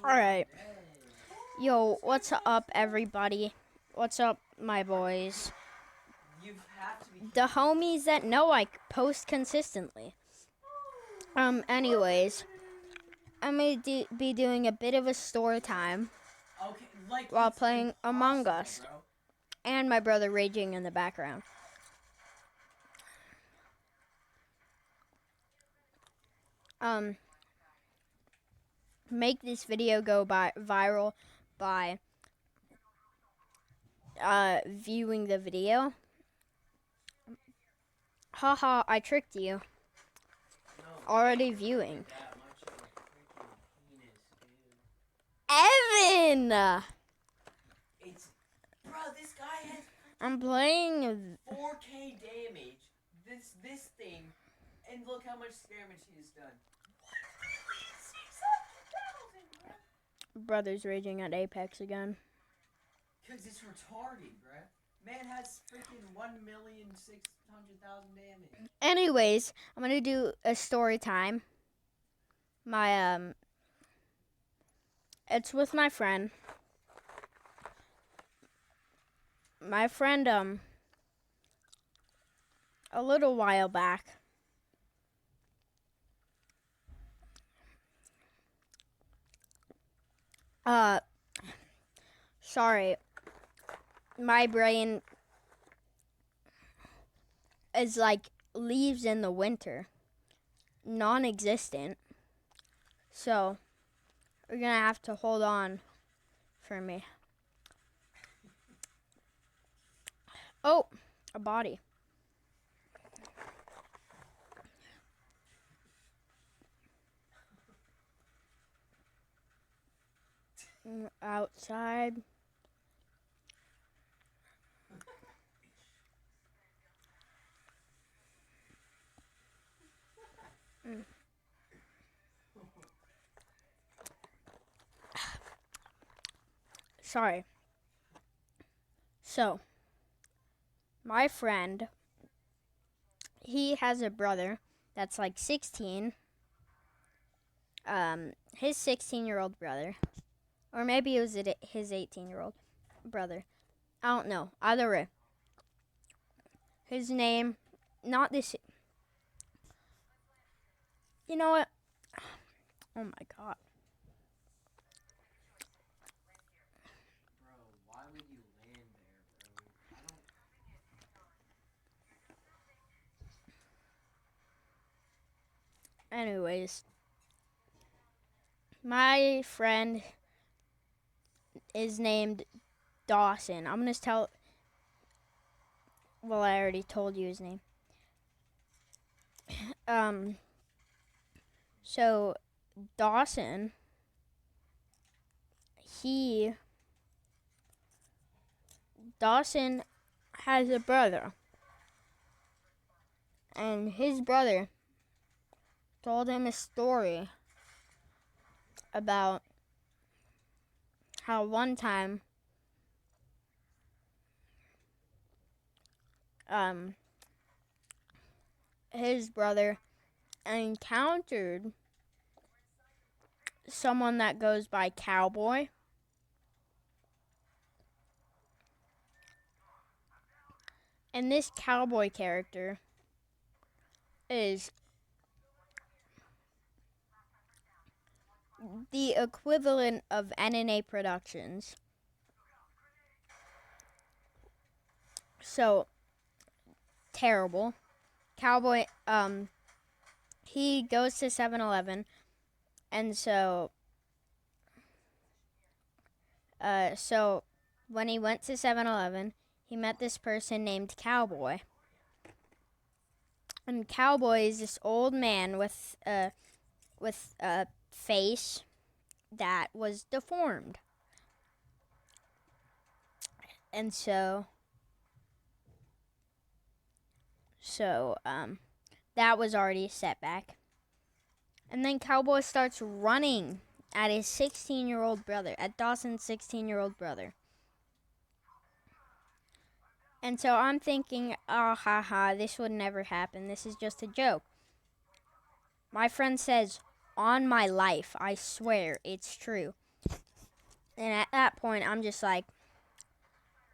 Alright. Yo, what's up, everybody? What's up, my boys? The homies that know I post consistently. Anyways, I'm gonna be doing a bit of a story time while playing Among Us. And my brother raging in the background. Make this video go viral by viewing the video. Haha, I tricked you. Already viewing. Evan! Bro, this guy has I'm playing 4K damage. This thing, and look how much damage he's done. 600,000, bro. Brother's raging at Apex again. Cause it's retarded, bro. Man has freaking 1,600,000 damage. Anyways, I'm gonna do a story time. It's with my friend. My friend, a little while back, sorry, my brain is like leaves in the winter, non-existent, so we're gonna have to hold on for me. Oh, a body. Outside. Sorry. So, my friend, he has a brother that's like 16. His 16-year-old brother. Or maybe it was his 18-year-old brother. I don't know. Either way. His name, not this. You know what? Oh my god. Bro, why would you land there, bro? Anyways. My friend is named Dawson. I'm going to tell. Well, I already told you his name. So Dawson, Dawson has a brother. And his brother told him a story about how one time his brother encountered someone that goes by Cowboy. And this Cowboy character is the equivalent of NNA Productions. So terrible. Cowboy, he goes to 7-Eleven, and so when he went to 7-Eleven, he met this person named Cowboy. And Cowboy is this old man with a face that was deformed. And so that was already a setback. And then Cowboy starts running at his 16-year-old brother, at Dawson's 16-year-old brother. And so I'm thinking, oh, haha, this would never happen. This is just a joke. My friend says, on my life, I swear it's true. And at that point, I'm just like,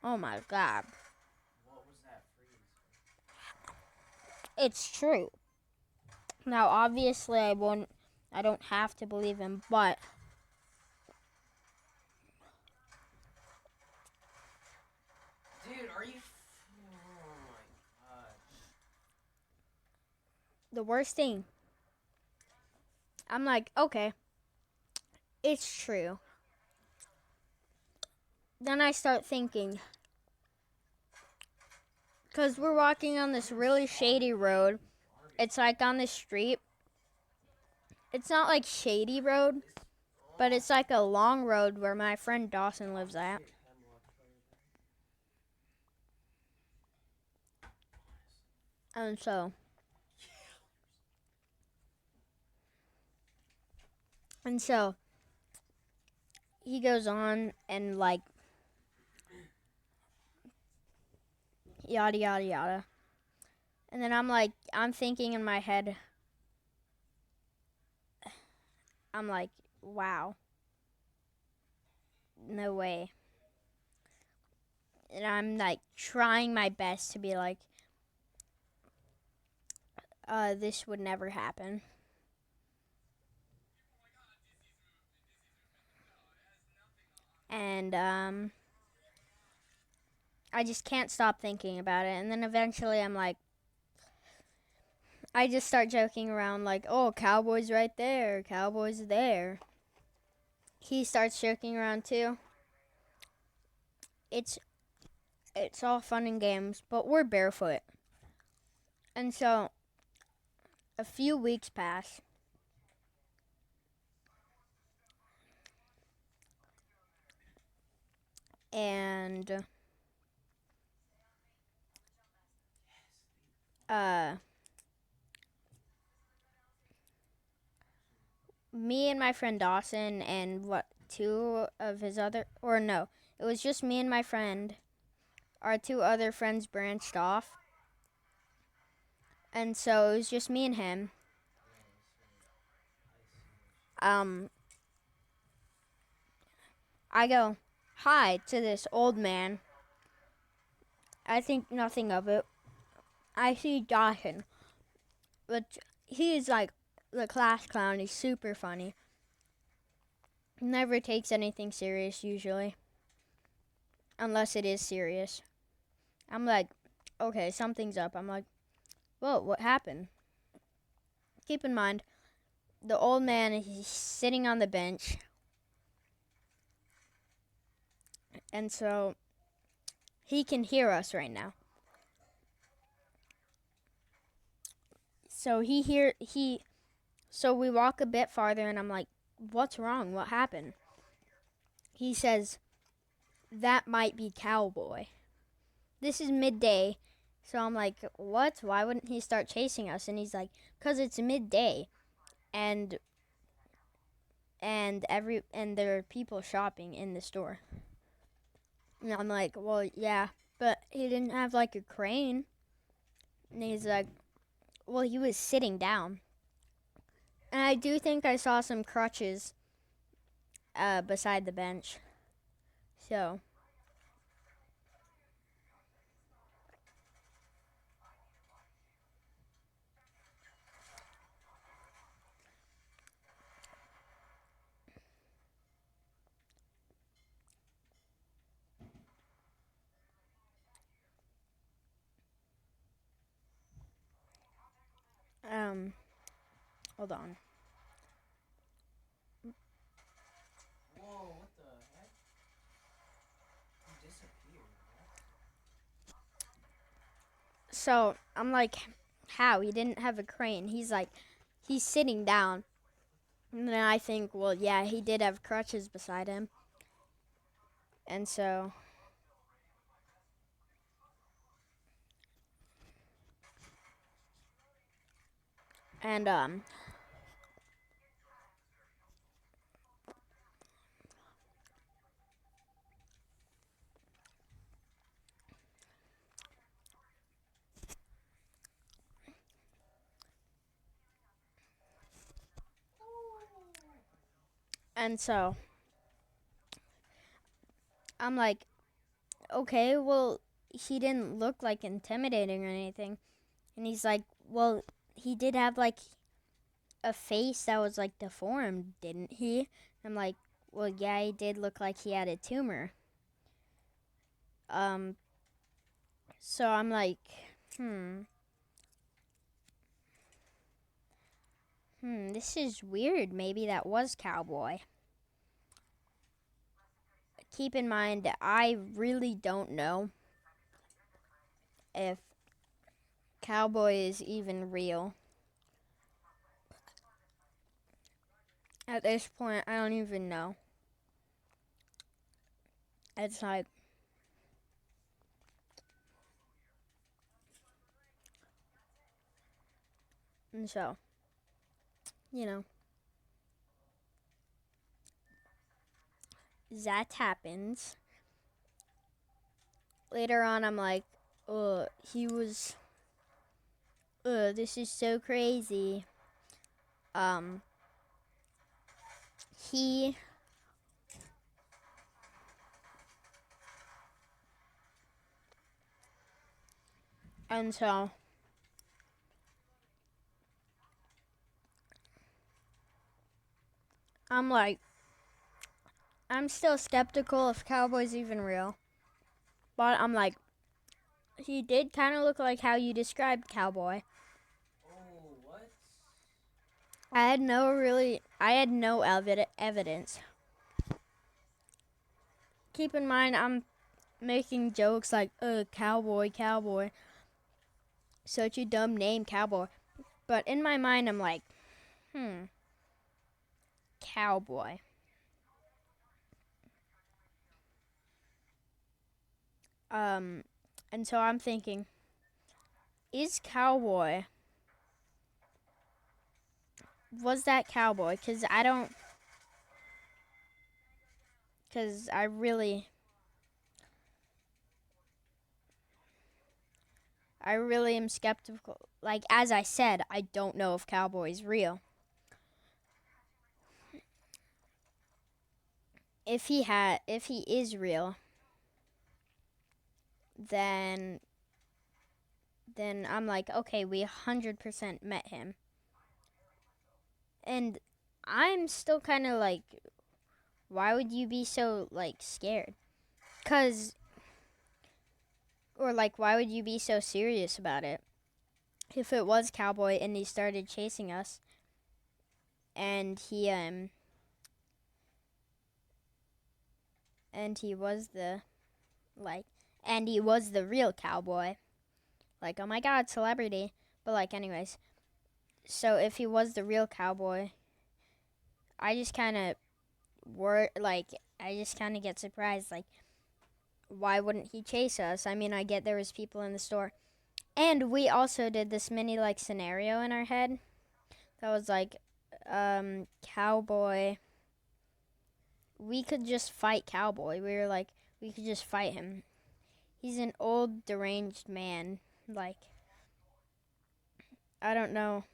oh my God, What was that freeze? it's true. Now, obviously, I don't have to believe him, but Dude, are you? Oh my god. the worst thing, I'm like, okay, it's true. Then I start thinking, because we're walking on this really shady road. It's like on the street. It's not like shady road, but it's like a long road where my friend Dawson lives at. And so he goes on and like yada yada yada. And then I'm thinking in my head, I'm like, wow, no way. And I'm like trying my best to be like, this would never happen. And I just can't stop thinking about it. And then eventually I'm like, I just start joking around like, oh, cowboys right there, cowboys there. He starts joking around too. It's all fun and games, but we're barefoot. And so a few weeks pass. And uh me and my friend Dawson and two of his other, or no, it was just me and my friend. Our two other friends branched off. And so it was just me and him. Um, I go, hi to this old man. I think nothing of it. I see Dawson, but he is like the class clown. He's super funny. Never takes anything serious usually, unless it is serious. I'm like, okay, something's up. I'm like, whoa, what happened? Keep in mind, the old man is sitting on the bench, and so he can hear us right now. So so we walk a bit farther, and I'm like, what's wrong? What happened? He says, that might be Cowboy. This is midday. So I'm like, what? Why wouldn't he start chasing us? And he's like, because it's midday. And there are people shopping in the store. And I'm like, well, yeah, but he didn't have like a crane. And he's like, well, he was sitting down. And I do think I saw some crutches beside the bench. So, hold on. Whoa, what the heck? He disappeared. So I'm like, how? He didn't have a crane. He's like, he's sitting down. And then I think, well, yeah, he did have crutches beside him. And so, and and so I'm like, okay, well, he didn't look like intimidating or anything. And he's like, well, he did have like a face that was like deformed, didn't he? I'm like, well, yeah, he did look like he had a tumor. Um, so I'm like, this is weird. Maybe that was Cowboy. Keep in mind, I really don't know if Cowboy is even real. At this point, I don't even know. It's like, and so, you know, that happens. Later on, I'm like, he was, this is so crazy. Um, he, and so, I'm like, I'm still skeptical if Cowboy's even real. But I'm like, he did kind of look like how you described Cowboy. Oh, what? I had no evidence. Keep in mind, I'm making jokes like, cowboy, cowboy. Such a dumb name, Cowboy. But in my mind, I'm like, Cowboy. And so I'm thinking, is Cowboy, was that Cowboy? Because I really am skeptical. Like, as I said, I don't know if Cowboy is real. If he is real, then I'm like, okay, we 100% met him. And I'm still kind of like, why would you be so like scared? Or like, why would you be so serious about it? If it was Cowboy and he started chasing us, and he was the like, and he was the real Cowboy, like, oh my God, celebrity. But like, anyways, so if he was the real Cowboy, I just kind of I just kind of get surprised, like, why wouldn't he chase us? I mean, I get there was people in the store. And we also did this mini like scenario in our head that was like, Cowboy. We could just fight Cowboy. We were like, we could just fight him. He's an old deranged man. Like, I don't know.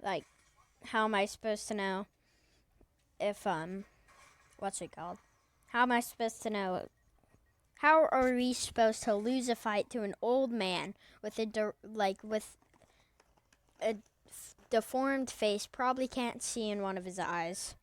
Like, how am I supposed to know if what's it called? How am I supposed to know? How are we supposed to lose a fight to an old man with with a deformed face, probably can't see in one of his eyes?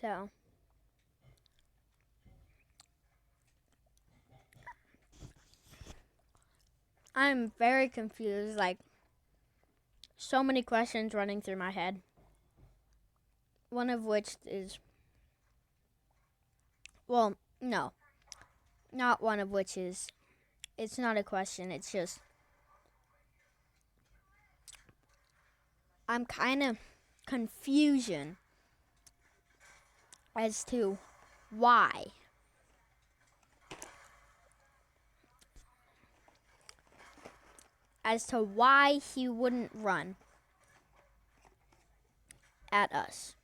So, I'm very confused. Like, so many questions running through my head. One of which is, well, no, not one of which is, it's not a question. It's just, I'm kind of confusion as to why. As to why he wouldn't run. at us.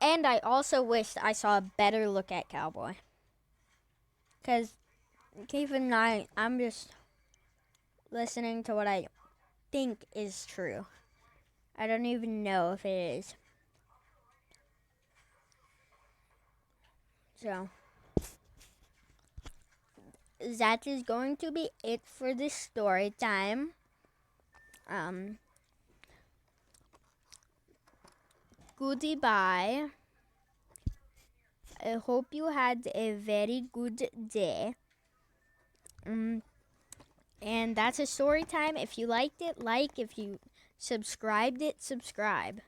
And I also wished I saw a better look at Cowboy. Because Kevin and I'm just listening to what I think is true. I don't even know if it is. So, that is going to be it for this story time. Goodbye. I hope you had a very good day. And that's a story time. If you liked it, like. If you subscribed it, subscribe.